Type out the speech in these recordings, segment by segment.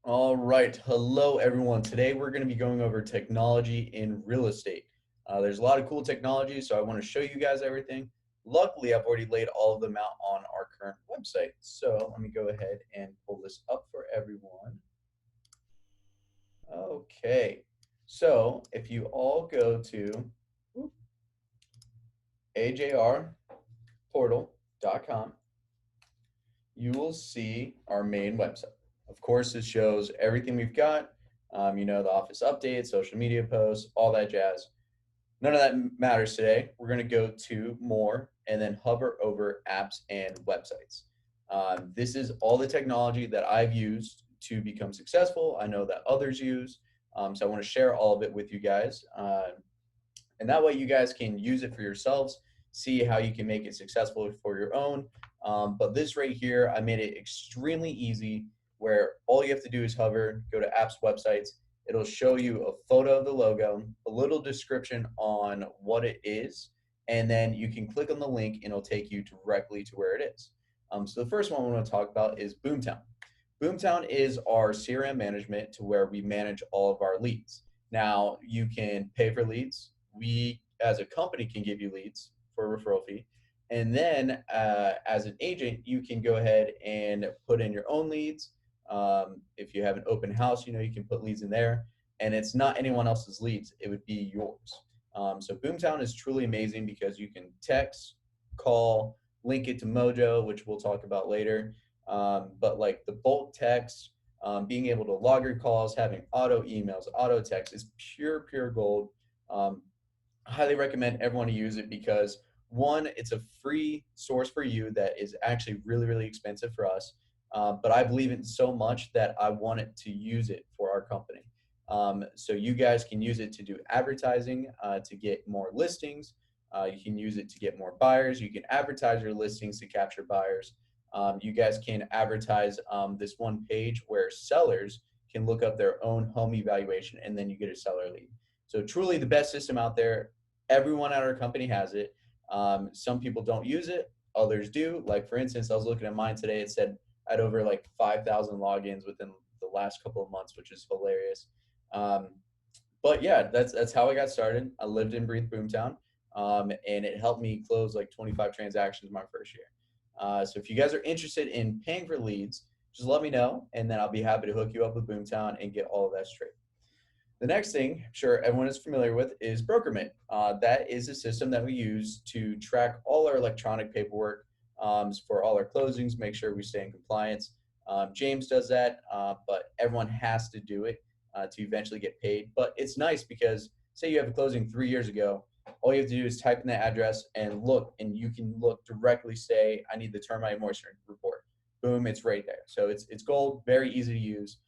All right. Hello, everyone. Today we're going to be going over technology in real estate. There's a lot of cool technology, so I want to show you guys everything. Luckily, I've already laid all of them out on our current website. So let me go ahead and pull this up for everyone. Okay. So if you all go to ajrportal.com, you will see our main website. Of course, it shows everything we've got, the office updates, social media posts, all that jazz. None of that matters today. We're going to go to more and then hover over apps and websites. This is all the technology that I've used to become successful. I know that others use. So I want to share all of it with you guys. And that way you guys can use it for yourselves, see how you can make it successful for your own. But this right here, I made it extremely easy where all you have to do is hover, go to apps, websites. It'll show you a photo of the logo, a little description on what it is, and then you can click on the link and it'll take you directly to where it is. So the first one we want to talk about is Boomtown. Boomtown is our CRM management to where we manage all of our leads. Now you can pay for leads. We as a company can give you leads for a referral fee. And then as an agent, you can go ahead and put in your own leads. If you have an open house, you can put leads in there, and it's not anyone else's leads. It would be yours. So Boomtown is truly amazing because you can text, call, link it to Mojo, which we'll talk about later. But like the bulk text, being able to log your calls, having auto emails, auto text is pure gold. I highly recommend everyone to use it because one, it's a free source for you that is actually really expensive for us. But I believe in so much that I want it to use it for our company. So you guys can use it to do advertising, to get more listings. You can use it to get more buyers. You can advertise your listings to capture buyers. You guys can advertise this one page where sellers can look up their own home evaluation and then you get a seller lead. So truly the best system out there. Everyone at our company has it. Some people don't use it, others do. Like for instance, I was looking at mine today. It said I had over like 5,000 logins within the last couple of months, which is hilarious. Um, but yeah, that's how I got started. I lived and breathed Boomtown, and it helped me close like 25 transactions my first year. So if you guys are interested in paying for leads, just let me know, and then I'll be happy to hook you up with Boomtown and get all of that straight. The next thing, I'm sure everyone is familiar with, is Brokerment. That is a system that we use to track all our electronic paperwork for all our closings, make sure we stay in compliance. James does that, but everyone has to do it to eventually get paid. But it's nice because say you have a closing 3 years ago, all you have to do is type in that address and look, and you can look directly, say, I need the termite moisture report. Boom, it's right there. So it's gold, very easy to use.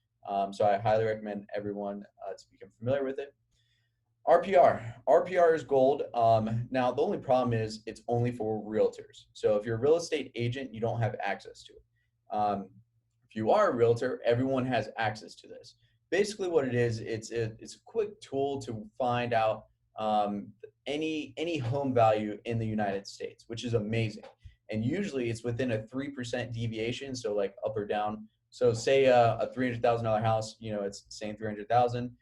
So I highly recommend everyone to become familiar with it. RPR is gold. Now the only problem is it's only for realtors. So if you're a real estate agent, you don't have access to it. If you are a realtor, everyone has access to this. Basically, what it is, it's a quick tool to find out any home value in the United States, which is amazing. And usually it's within a 3% deviation, so like up or down. So say a $300,000 house, it's saying 300,000.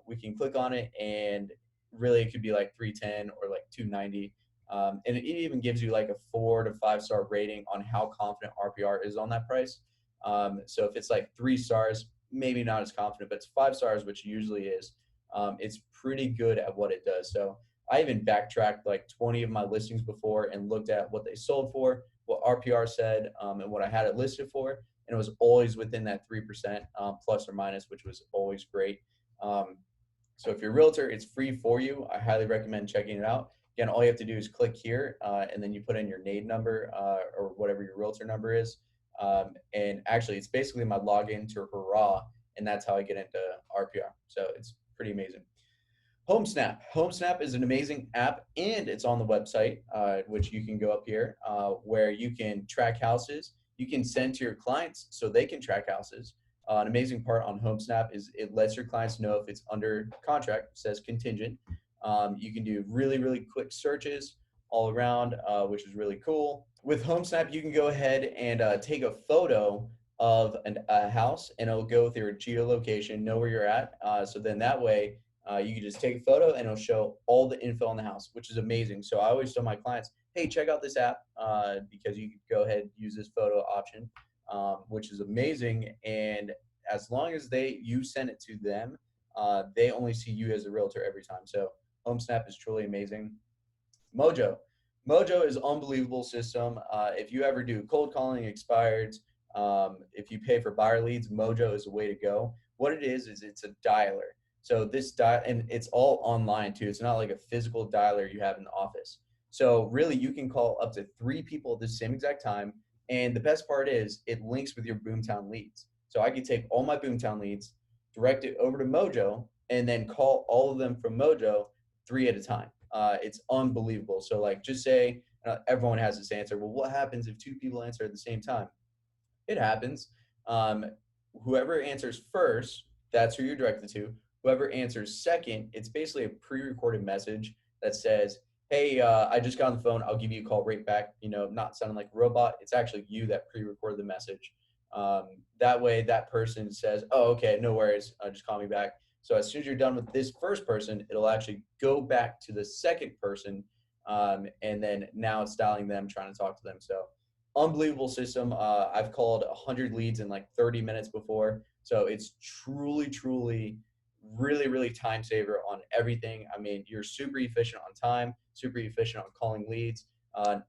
We can click on it, and really it could be like 310 or like 290. And it even gives you like a 4 to 5 star rating on how confident RPR is on that price. So if it's like 3 stars, maybe not as confident, but it's 5 stars, which usually is. It's pretty good at what it does. So I even backtracked like 20 of my listings before and looked at what they sold for, what RPR said, and what I had it listed for. And it was always within that 3% plus or minus, which was always great. So if you're a realtor, it's free for you. I highly recommend checking it out. Again, all you have to do is click here, and then you put in your NAID number or whatever your realtor number is. And actually, it's basically my login to Hurrah, and that's how I get into RPR. So it's pretty amazing. HomeSnap is an amazing app, and it's on the website, which you can go up here, where you can track houses. You can send to your clients so they can track houses. An amazing part on HomeSnap is it lets your clients know if it's under contract, says contingent. You can do really quick searches all around, which is really cool. With HomeSnap, you can go ahead and take a photo of a house, and it'll go with your geolocation, know where you're at. So then that way, you can just take a photo and it'll show all the info on the house, which is amazing. So I always tell my clients, hey, check out this app because you can go ahead and use this photo option, which is amazing. And as long as you send it to them, they only see you as a realtor every time. So HomeSnap is truly amazing. Mojo. Mojo is unbelievable system. If you ever do cold calling, expireds, if you pay for buyer leads, Mojo is the way to go. What it is it's a dialer. So and it's all online too. It's not like a physical dialer you have in the office. So really, you can call up to 3 people at the same exact time. And the best part is it links with your Boomtown leads. So I could take all my Boomtown leads, direct it over to Mojo, and then call all of them from Mojo 3 at a time. It's unbelievable. So like, just say everyone has this answer. Well, what happens if 2 people answer at the same time? It happens. Um, Whoever answers first, that's who you're directed to. Whoever answers second, it's basically a pre-recorded message that says, hey, I just got on the phone. I'll give you a call right back. Not sounding like a robot. It's actually you that pre-recorded the message. That way that person says, oh, okay, no worries. Just call me back. So as soon as you're done with this first person, it'll actually go back to the second person. And then now it's dialing them, trying to talk to them. So unbelievable system. I've called 100 leads in like 30 minutes before. So it's truly, truly, really, really time saver on everything. I mean, you're super efficient on time, super efficient on calling leads.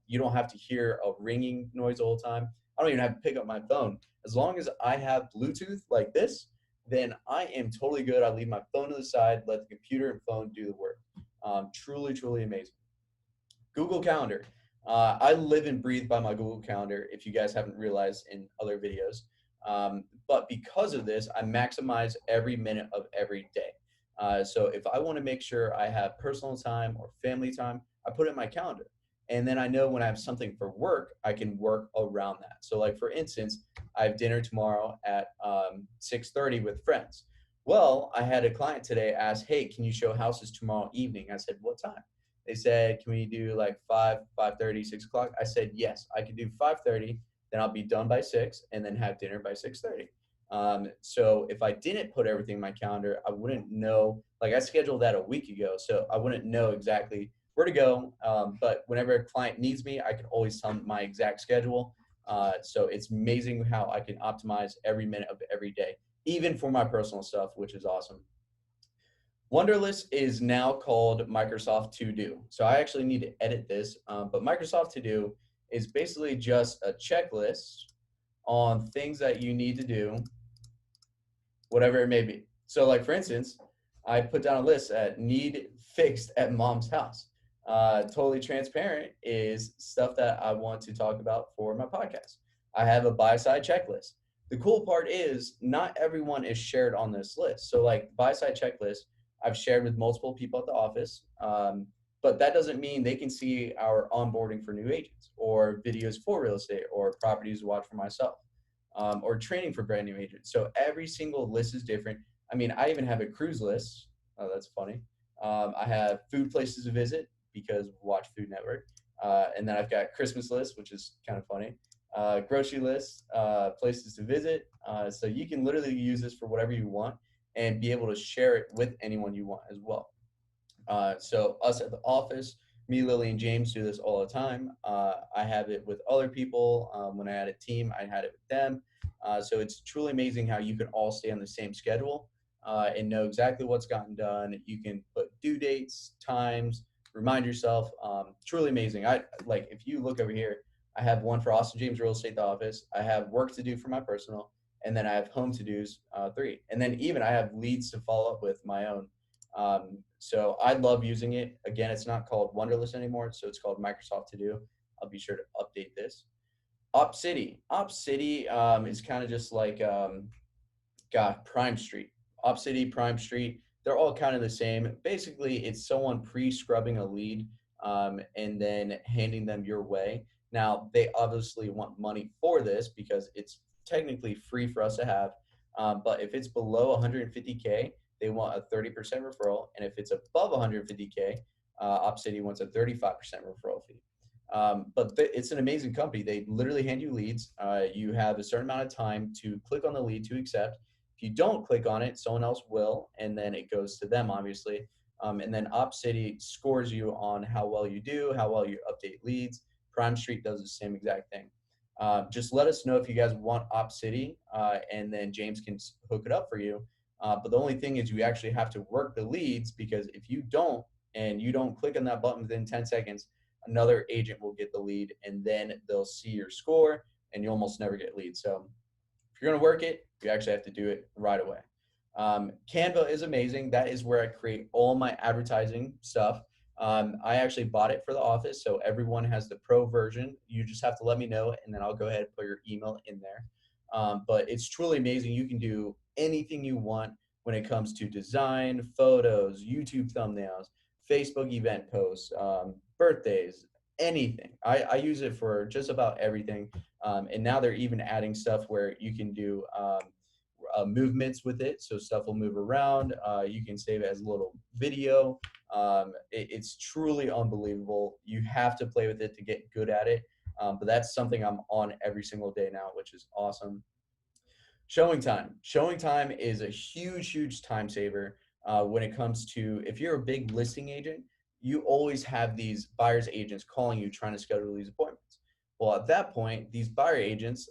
You don't have to hear a ringing noise all the time. I don't even have to pick up my phone. As long as I have Bluetooth like this, then I am totally good. I leave my phone to the side, let the computer and phone do the work. Truly, truly amazing. Google Calendar. I live and breathe by my Google Calendar, if you guys haven't realized in other videos. But because of this, I maximize every minute of every day. So if I want to make sure I have personal time or family time, I put it in my calendar. And then I know when I have something for work, I can work around that. So like, for instance, I have dinner tomorrow at 6:30 with friends. Well, I had a client today ask, hey, can you show houses tomorrow evening? I said, what time? They said, can we do like 5:30, 6 o'clock? I said, yes, I can do 5:30. Then I'll be done by 6 and then have dinner by 6:30. So if I didn't put everything in my calendar, I wouldn't know, like I scheduled that a week ago. So I wouldn't know exactly where to go. But whenever a client needs me, I can always tell them my exact schedule. So it's amazing how I can optimize every minute of every day, even for my personal stuff, which is awesome. Wunderlist is now called Microsoft To Do. So I actually need to edit this, but Microsoft To Do is basically just a checklist on things that you need to do, whatever it may be. So like, for instance, I put down a list at need fixed at mom's house. Totally transparent is stuff that I want to talk about for my podcast. I have a buy-side checklist. The cool part is not everyone is shared on this list. So like, buy-side checklist, I've shared with multiple people at the office, but that doesn't mean they can see our onboarding for new agents or videos for real estate or properties to watch for myself, or training for brand new agents. So every single list is different. I mean, I even have a cruise list. Oh, that's funny. I have food places to visit because Watch Food Network. And then I've got Christmas list, which is kind of funny. Grocery list, places to visit. So you can literally use this for whatever you want and be able to share it with anyone you want as well. So us at the office, me, Lily, and James do this all the time. I have it with other people. When I had a team, I had it with them. So it's truly amazing how you can all stay on the same schedule and know exactly what's gotten done. You can put due dates, times, remind yourself. Truly amazing. Like, if you look over here, I have one for Austin James Real Estate, the office. I have work to do for my personal, and then I have home to dos 3. And then even I have leads to follow up with my own. So I love using it. Again, it's not called Wunderlist anymore, so it's called Microsoft To Do. I'll be sure to update this. Opcity. Opcity is kind of just like Prime Street. Opcity, Prime Street, they're all kind of the same. Basically, it's someone pre-scrubbing a lead and then handing them your way. Now, they obviously want money for this because it's technically free for us to have. But if it's below 150K, they want a 30% referral. And if it's above 150K, Opcity wants a 35% referral fee. But it's an amazing company. They literally hand you leads. You have a certain amount of time to click on the lead to accept. If you don't click on it, someone else will, and then it goes to them, obviously. And then OpCity scores you on how well you do, how well you update leads. Prime Street does the same exact thing. Just let us know if you guys want OpCity, and then James can hook it up for you. But the only thing is you actually have to work the leads, because if you don't, and you don't click on that button within 10 seconds, another agent will get the lead, and then they'll see your score, and you almost never get leads. So if you're going to work it, you actually have to do it right away. Canva is amazing. That is where I create all my advertising stuff. I actually bought it for the office, so everyone has the pro version. You just have to let me know, and then I'll go ahead and put your email in there. But it's truly amazing. You can do anything you want when it comes to design, photos, YouTube thumbnails, Facebook event posts, birthdays, anything. I use it for just about everything. And now they're even adding stuff where you can do movements with it. So stuff will move around. You can save it as a little video. It's truly unbelievable. You have to play with it to get good at it. But that's something I'm on every single day now, which is awesome. Showing time. Showing time is a huge, huge time saver when it comes to, if you're a big listing agent, you always have these buyer's agents calling you trying to schedule these appointments. Well, at that point, these buyer agents,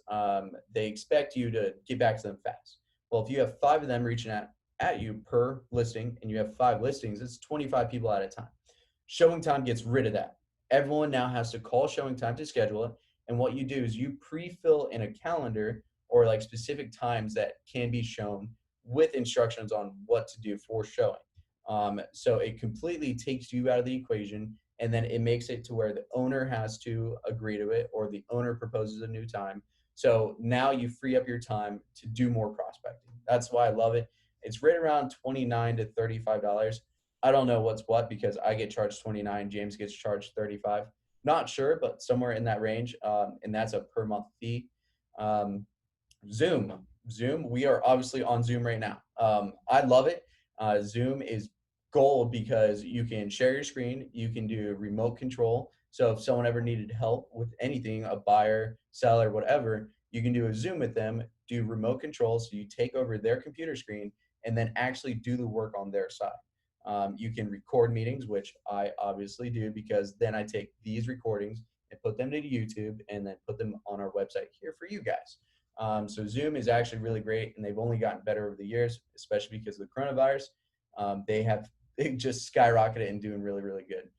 they expect you to get back to them fast. Well, if you have 5 of them reaching at you per listing, and you have 5 listings, it's 25 people at a time. Showing time gets rid of that. Everyone now has to call showing time to schedule it. And what you do is you pre-fill in a calendar, or like specific times that can be shown, with instructions on what to do for showing. So it completely takes you out of the equation, and then it makes it to where the owner has to agree to it, or the owner proposes a new time. So now you free up your time to do more prospecting. That's why I love it. It's right around $29 to $35. I don't know what's what, because I get charged 29, James gets charged 35. Not sure, but somewhere in that range. And that's a per month fee. Um, Zoom. We are obviously on Zoom right now. I love it. Zoom is gold because you can share your screen. You can do remote control. So if someone ever needed help with anything, a buyer, seller, whatever, you can do a Zoom with them, do remote control. So you take over their computer screen and then actually do the work on their side. You can record meetings, which I obviously do, because then I take these recordings and put them to YouTube, and then put them on our website here for you guys. So Zoom is actually really great, and they've only gotten better over the years, especially because of the coronavirus. They just skyrocketed and doing really, really good.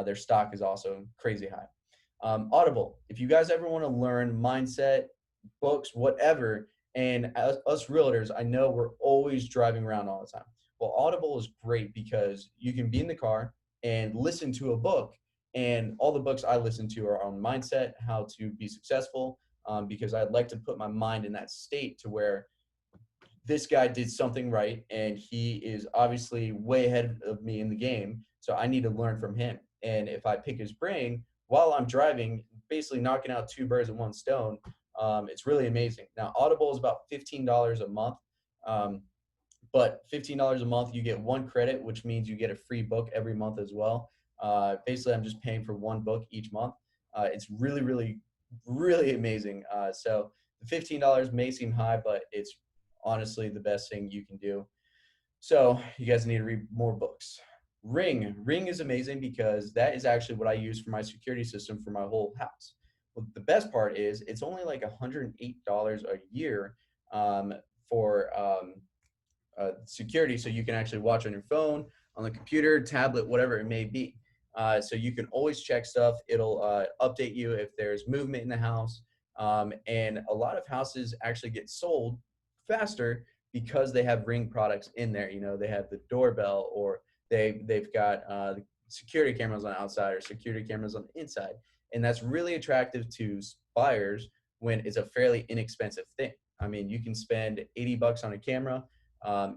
Their stock is also crazy high. Audible, if you guys ever want to learn mindset, books, whatever, and us realtors, I know we're always driving around all the time. Well, Audible is great because you can be in the car and listen to a book, and all the books I listen to are on mindset, how to be successful, because I'd like to put my mind in that state to where this guy did something right, and he is obviously way ahead of me in the game. So I need to learn from him. And if I pick his brain while I'm driving, basically knocking out 2 birds with 1 stone, it's really amazing. Now, Audible is about $15 a month. But $15 a month, you get 1 credit, which means you get a free book every month as well. Basically, I'm just paying for 1 book each month. It's really, really, really amazing. So the $15 may seem high, but it's honestly the best thing you can do. So you guys need to read more books. Ring is amazing because that is actually what I use for my security system for my whole house. Well, the best part is it's only like $108 a year for security, so you can actually watch on your phone, on the computer, tablet, whatever it may be. So you can always check stuff. It'll update you if there's movement in the house. And a lot of houses actually get sold faster because they have Ring products in there. You know, they have the doorbell, or they've got security cameras on the outside, or security cameras on the inside. And that's really attractive to buyers when it's a fairly inexpensive thing. I mean, you can spend $80 on a camera,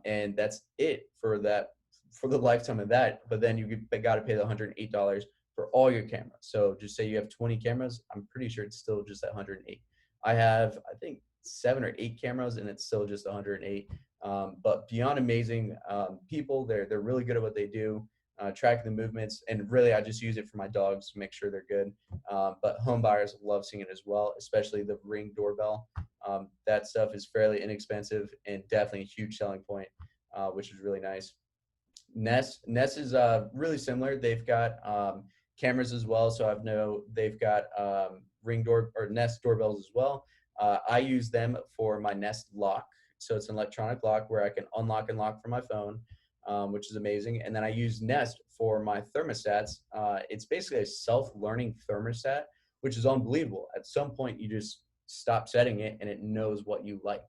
and that's it for the lifetime of that. But then you got to pay the $108 for all your cameras. So just say you have 20 cameras, I'm pretty sure it's still just at 108. I have, I think, 7 or 8 cameras, and it's still just 108. But beyond amazing people, they're really good at what they do. tracking the movements. And really, I just use it for my dogs to make sure they're good. But home buyers love seeing it as well, especially the Ring doorbell. That stuff is fairly inexpensive and definitely a huge selling point, which is really nice. Nest is really similar. They've got cameras as well, so I've know they've got Ring door or Nest doorbells as well. I use them for my Nest lock, so it's an electronic lock where I can unlock and lock from my phone, which is amazing. And then I use Nest for my thermostats. It's basically a self-learning thermostat, which is unbelievable. At some point, you just stop setting it, and it knows what you like.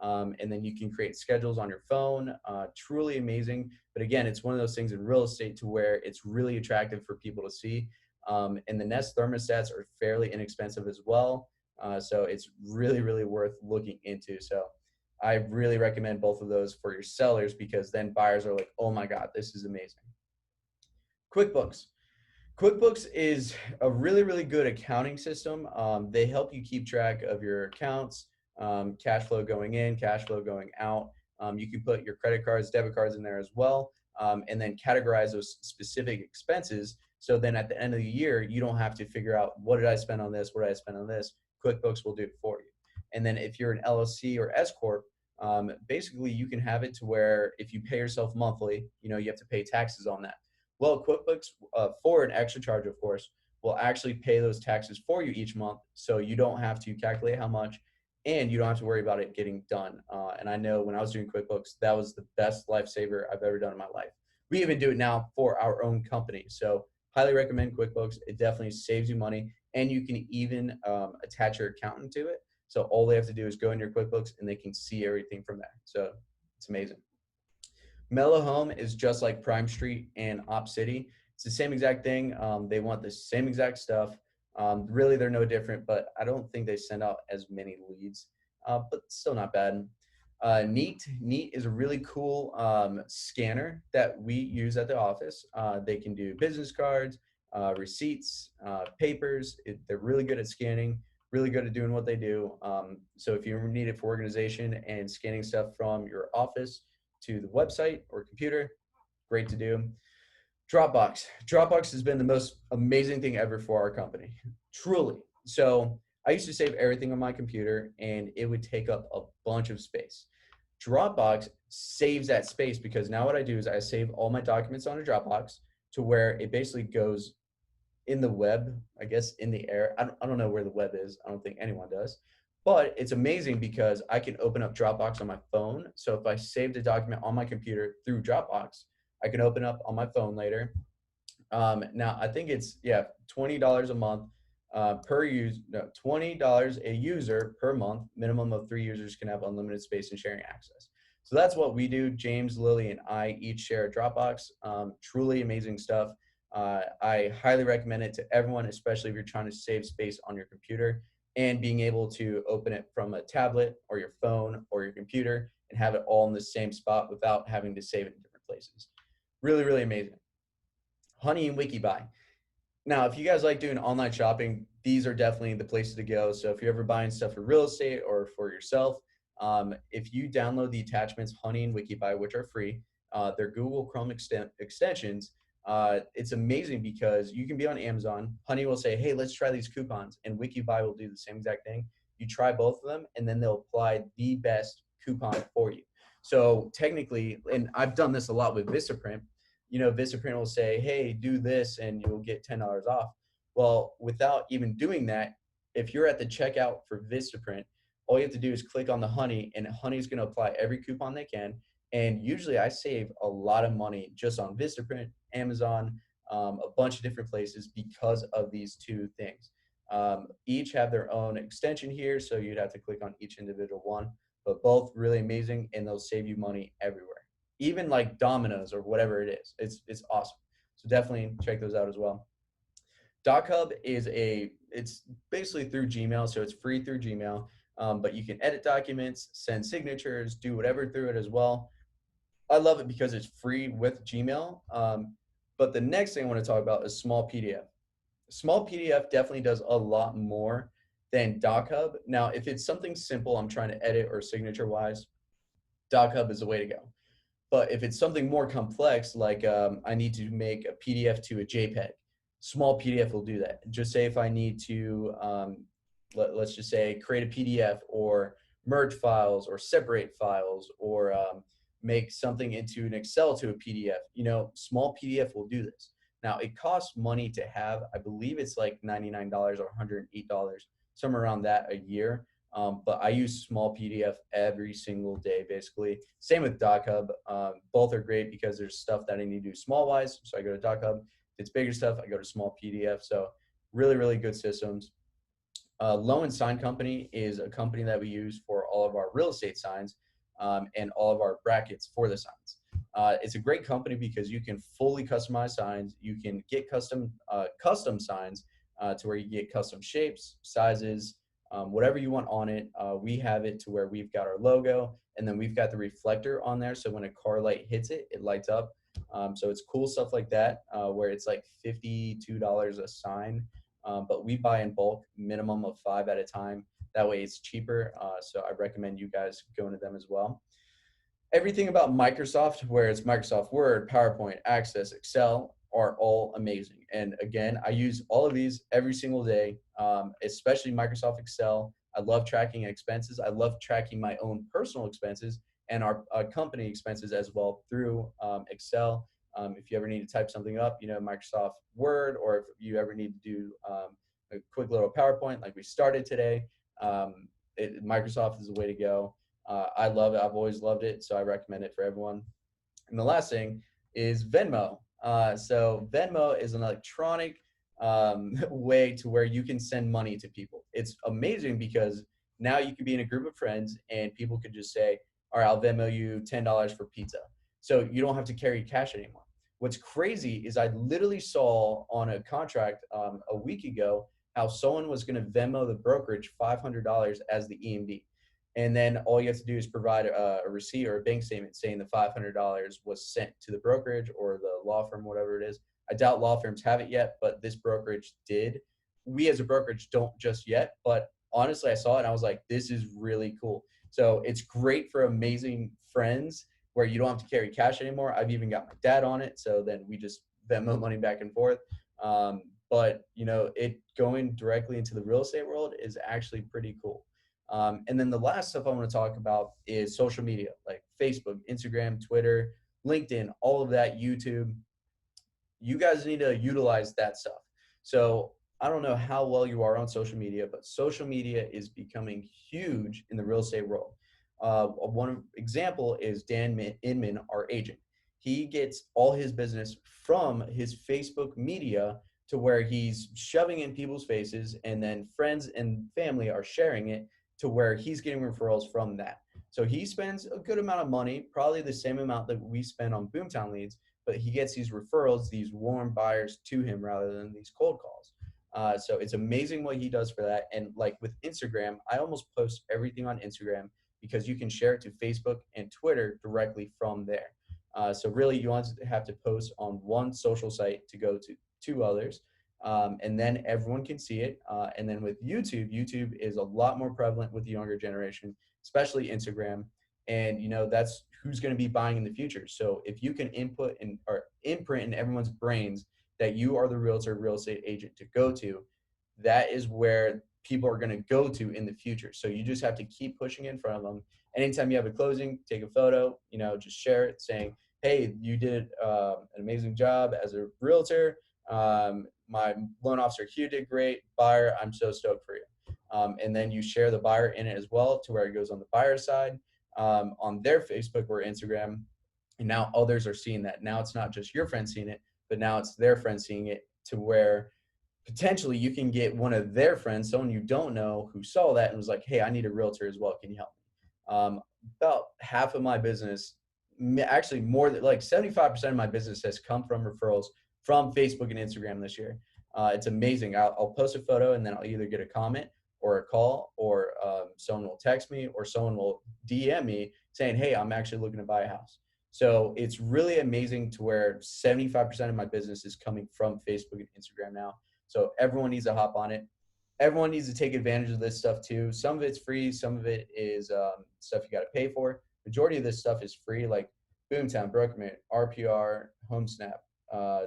And then you can create schedules on your phone. Truly amazing. But again, it's one of those things in real estate to where it's really attractive for people to see. And the Nest thermostats are fairly inexpensive as well. So it's really, really worth looking into. So I really recommend both of those for your sellers, because then buyers are like, oh my God, this is amazing. QuickBooks. QuickBooks is a really, really good accounting system. They help you keep track of your accounts, cash flow going in, cash flow going out. You can put your credit cards, debit cards in there as well, and then categorize those specific expenses. So then at the end of the year, you don't have to figure out, what did I spend on this? What did I spend on this? QuickBooks will do it for you. And then if you're an LLC or S Corp, basically you can have it to where if you pay yourself monthly, you have to pay taxes on that. Well, QuickBooks, for an extra charge, of course, will actually pay those taxes for you each month. So you don't have to calculate how much, and you don't have to worry about it getting done. And I know when I was doing QuickBooks, that was the best lifesaver I've ever done in my life. We even do it now for our own company. So highly recommend QuickBooks. It definitely saves you money, and you can even attach your accountant to it. So all they have to do is go in your QuickBooks, and they can see everything from there. So it's amazing. Mellow Home is just like Prime Street and Op City. It's the same exact thing. They want the same exact stuff. Really, they're no different, but I don't think they send out as many leads, but still not bad. Neat is a really cool scanner that we use at the office. They can do business cards, receipts, papers. They're really good at scanning, really good at doing what they do. So if you need it for organization and scanning stuff from your office to the website or computer, great to do. Dropbox has been the most amazing thing ever for our company, truly. So I used to save everything on my computer, and it would take up a bunch of space. Dropbox saves that space, because now what I do is I save all my documents on a Dropbox to where it basically goes in the web, I guess, in the air. I don't know where the web is. I don't think anyone does. But it's amazing because I can open up Dropbox on my phone. So if I saved a document on my computer through Dropbox, I can open up on my phone later. Now I think it's $20 a month per use. No, $20 a user per month. Minimum of 3 users can have unlimited space and sharing access. So that's what we do. James, Lily, and I each share a Dropbox. Truly amazing stuff. I highly recommend it to everyone, especially if you're trying to save space on your computer and being able to open it from a tablet or your phone or your computer and have it all in the same spot without having to save it in different places. Really, really amazing. Honey and WikiBuy. Now, if you guys like doing online shopping, these are definitely the places to go. So if you're ever buying stuff for real estate or for yourself, if you download the attachments Honey and WikiBuy, which are free, they're Google Chrome extensions. It's amazing because you can be on Amazon. Honey will say, hey, let's try these coupons. And WikiBuy will do the same exact thing. You try both of them, and then they'll apply the best coupon for you. So technically, and I've done this a lot with Vistaprint, Vistaprint will say, hey, do this and you'll get $10 off. Well, without even doing that, if you're at the checkout for Vistaprint, all you have to do is click on the Honey, and Honey's going to apply every coupon they can. And usually I save a lot of money just on Vistaprint, Amazon, a bunch of different places because of these two things. Each have their own extension here, so you'd have to click on each individual one, but both really amazing, and they'll save you money everywhere. Even like Domino's or whatever it is. It's awesome. So definitely check those out as well. DocHub it's basically through Gmail, so it's free through Gmail, but you can edit documents, send signatures, do whatever through it as well. I love it because it's free with Gmail. But the next thing I want to talk about is Small PDF. Small PDF definitely does a lot more than DocHub. Now, if it's something simple I'm trying to edit or signature wise, DocHub is the way to go. But if it's something more complex, like I need to make a PDF to a JPEG, small PDF will do that. Just say if I need to, let's just say create a PDF or merge files or separate files or make something into an Excel to a PDF, small PDF will do this. Now it costs money to have, I believe it's like $99 or $108, somewhere around that a year. But I use small PDF every single day, basically. Same with DocHub. Both are great because there's stuff that I need to do small wise. So I go to DocHub. If it's bigger stuff, I go to small PDF. So really, really good systems. Loewenstein Company is a company that we use for all of our real estate signs and all of our brackets for the signs. It's a great company because you can fully customize signs. You can get custom signs to where you get custom shapes, sizes, whatever you want on it. We have it to where we've got our logo, and then we've got the reflector on there. So when a car light hits it, it lights up. So it's cool stuff like that, where it's like $52 a sign. But we buy in bulk, minimum of 5 at a time. That way it's cheaper. So I recommend you guys going to them as well. Everything about Microsoft, where it's Microsoft Word, PowerPoint, Access, Excel, are all amazing. And again, I use all of these every single day, especially Microsoft Excel. I love tracking expenses. I love tracking my own personal expenses and our company expenses as well through Excel. If you ever need to type something up, Microsoft Word, or if you ever need to do a quick little PowerPoint like we started today, Microsoft is the way to go. I love it. I've always loved it, so I recommend it for everyone. And the last thing is Venmo. So Venmo is an electronic way to where you can send money to people. It's amazing because now you can be in a group of friends and people could just say, all right, I'll Venmo you $10 for pizza. So you don't have to carry cash anymore. What's crazy is I literally saw on a contract a week ago how someone was going to Venmo the brokerage $500 as the EMD. And then all you have to do is provide a receipt or a bank statement saying the $500 was sent to the brokerage or the law firm, whatever it is. I doubt law firms have it yet, but this brokerage did. We as a brokerage don't just yet, but honestly, I saw it and I was like, this is really cool. So it's great for amazing friends where you don't have to carry cash anymore. I've even got my dad on it. So then we just Venmo money back and forth. But it going directly into the real estate world is actually pretty cool. And then the last stuff I want to talk about is social media, like Facebook, Instagram, Twitter, LinkedIn, all of that, YouTube. You guys need to utilize that stuff. So I don't know how well you are on social media, but social media is becoming huge in the real estate world. One example is Dan Inman, our agent. He gets all his business from his Facebook media to where he's shoving in people's faces, and then friends and family are sharing it to where he's getting referrals from that. So he spends a good amount of money, probably the same amount that we spend on Boomtown leads, but he gets these referrals, these warm buyers to him rather than these cold calls. So it's amazing what he does for that. And like with Instagram, I almost post everything on Instagram because you can share it to Facebook and Twitter directly from there. So really you want to have to post on one social site to go to two others. And then everyone can see it. And then with YouTube, YouTube is a lot more prevalent with the younger generation, especially Instagram. And that's who's going to be buying in the future. So if you can input or imprint in everyone's brains that you are the realtor, real estate agent to go to, that is where people are going to go to in the future. So you just have to keep pushing in front of them. Anytime you have a closing, take a photo, just share it saying, hey, you did an amazing job as a realtor. My loan officer Hugh did great. Buyer, I'm so stoked for you. And then you share the buyer in it as well to where it goes on the buyer side on their Facebook or Instagram. And now others are seeing that. Now it's not just your friends seeing it, but now it's their friends seeing it to where potentially you can get one of their friends, someone you don't know who saw that and was like, hey, I need a realtor as well. Can you help me? About half of my business, actually more than like 75% of my business has come from referrals from Facebook and Instagram this year. It's amazing. I'll post a photo and then I'll either get a comment or a call or someone will text me or someone will DM me saying, hey, I'm actually looking to buy a house. So it's really amazing to where 75% of my business is coming from Facebook and Instagram now. So everyone needs to hop on it. Everyone needs to take advantage of this stuff too. Some of it's free. Some of it is stuff you got to pay for. Majority of this stuff is free. Like Boomtown, Brookman, RPR, HomeSnap.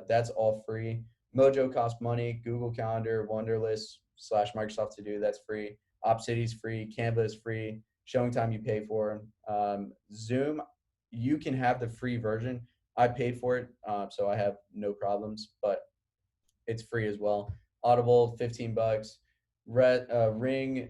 That's all free. Mojo costs money. Google Calendar, Wunderlist / Microsoft To Do, that's free. Opcity's free. Canva is free. Showing Time you pay for. Zoom, you can have the free version. I paid for it, so I have no problems, but it's free as well. Audible, $15. Ring,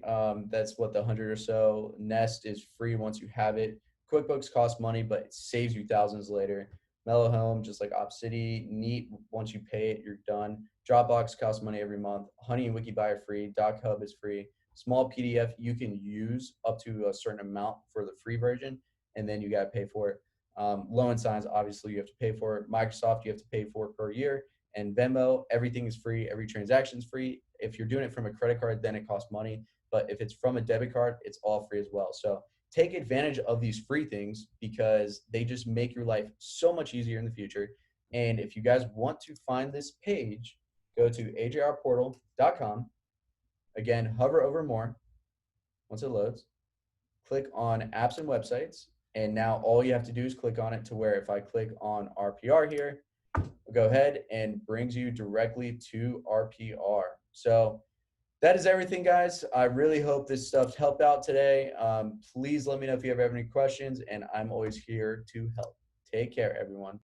that's what, the 100 or so. Nest is free once you have it. QuickBooks costs money, but it saves you thousands later. Mellow Home, just like OpCity. Neat, once you pay it, you're done. Dropbox costs money every month. Honey and Wiki are free. DocHub is free. Small PDF you can use up to a certain amount for the free version, and then you got to pay for it. Loewenstein's, obviously, you have to pay for it. Microsoft, you have to pay for it per year. And Venmo, everything is free. Every transaction is free. If you're doing it from a credit card, then it costs money. But if it's from a debit card, it's all free as well. So take advantage of these free things because they just make your life so much easier in the future. And if you guys want to find this page, go to ajrportal.com. Again, hover over more once it loads. Click on apps and websites. And now all you have to do is click on it to where if I click on RPR here, go ahead and brings you directly to RPR. So that is everything, guys. I really hope this stuff helped out today. Please let me know if you ever have any questions, and I'm always here to help. Take care, everyone.